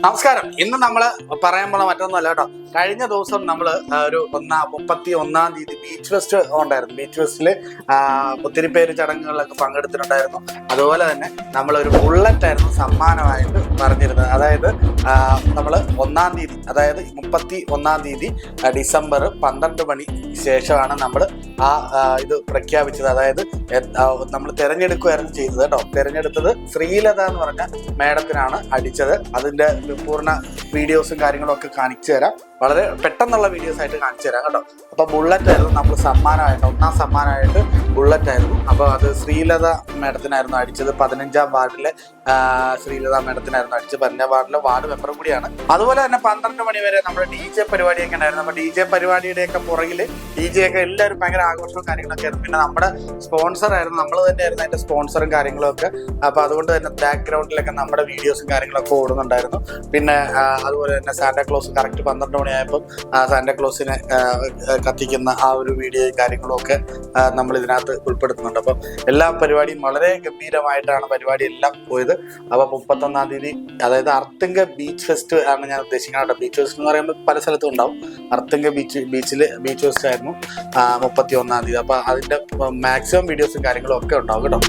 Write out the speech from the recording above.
നമസ്കാരം. ഇന്ന് നമ്മൾ പറയാൻ പോണ മറ്റൊന്നുമല്ല കേട്ടോ. കഴിഞ്ഞ ദിവസം നമ്മൾ ഒരു 31-ാം തീയതി ബീച്ച് ഫെസ്റ്റ് ഉണ്ടായിരുന്നു. ബീച്ച് ഫെസ്റ്റിൽ ഒത്തിരി പേര് ചടങ്ങുകളിലൊക്കെ പങ്കെടുത്തിട്ടുണ്ടായിരുന്നു. അതുപോലെ തന്നെ നമ്മളൊരു ബുള്ളറ്റ് ആയിരുന്നു സമ്മാനമായിട്ട് പറഞ്ഞിരുന്നത്. അതായത് നമ്മൾ 1-ാം തീയതി, അതായത് 31-ാം തീയതി ഡിസംബർ 12 മണി ശേഷമാണ് നമ്മൾ ഇത് പ്രഖ്യാപിച്ചത്. അതായത് നമ്മൾ തിരഞ്ഞെടുക്കുകയായിരുന്നു ചെയ്തത് കേട്ടോ. തിരഞ്ഞെടുത്തത് ശ്രീലത എന്ന് പറഞ്ഞ മേഡത്തിനാണ് അടിച്ചത്. അതിൻ്റെ പൂർണ്ണ വീഡിയോസും കാര്യങ്ങളും ഒക്കെ കാണിച്ചു തരാം. വളരെ പെട്ടെന്നുള്ള വീഡിയോസ് ആയിട്ട് കാണിച്ചു തരാം കേട്ടോ. അപ്പോൾ ബുള്ളറ്റ് ആയിരുന്നു നമ്മൾ സമ്മാനമായിട്ട്, 1-ാം സമ്മാനമായിട്ട് ബുള്ളറ്റ് ആയിരുന്നു. അപ്പോൾ അത് ശ്രീലത മേഡത്തിനായിരുന്നു അടിച്ചത്. 15-ാം വാർഡിലെ ശ്രീലത മേഡത്തിനായിരുന്നു അടിച്ചത്. 15-ാം വാർഡിലെ വാർഡ് മെമ്പറും കൂടിയാണ്. അതുപോലെ തന്നെ 12 മണി വരെ നമ്മുടെ DJ പരിപാടിയൊക്കെ ഉണ്ടായിരുന്നു. അപ്പോൾ DJ പരിപാടിയുടെയൊക്കെ പുറകിൽ DJ ഒക്കെ എല്ലാവരും ഭയങ്കര ആഘോഷവും കാര്യങ്ങളൊക്കെ ആയിരുന്നു. പിന്നെ നമ്മുടെ സ്പോൺസർ ആയിരുന്നു, നമ്മൾ തന്നെയായിരുന്നു അതിൻ്റെ സ്പോൺസറും കാര്യങ്ങളും ഒക്കെ. അപ്പോൾ അതുകൊണ്ട് തന്നെ ബാക്ക്ഗ്രൗണ്ടിലൊക്കെ നമ്മുടെ വീഡിയോസും കാര്യങ്ങളൊക്കെ ഓടുന്നുണ്ടായിരുന്നു. പിന്നെ അതുപോലെ തന്നെ സാന്റാക്ലോസ് കറക്റ്റ് 12 മണിയായപ്പോൾ സാന്റാക്ലോസിനെ കത്തിക്കുന്ന ആ ഒരു വീഡിയോയും കാര്യങ്ങളും ഒക്കെ നമ്മൾ ഇതിനകത്ത് ഉൾപ്പെടുത്തുന്നുണ്ട്. അപ്പം എല്ലാ പരിപാടിയും വളരെ ഗംഭീരമായിട്ടാണ് പരിപാടി എല്ലാം പോയത്. അപ്പോൾ 31-ാം തീയതി, അതായത് അർത്തുങ്ക ബീച്ച് ഫെസ്റ്റ് ആണ് ഞാൻ ഉദ്ദേശിക്കുന്നത്. ബീച്ച് ഫെസ്റ്റ് എന്ന് പറയുമ്പോൾ പല സ്ഥലത്തും ഉണ്ടാവും. അർത്തുങ്ക ബീച്ച് ഫെസ്റ്റ് ആയിരുന്നു 31-ാം തീയതി. അപ്പോൾ അതിൻ്റെ മാക്സിമം വീഡിയോസും കാര്യങ്ങളും ഒക്കെ ഉണ്ടാവും കേട്ടോ.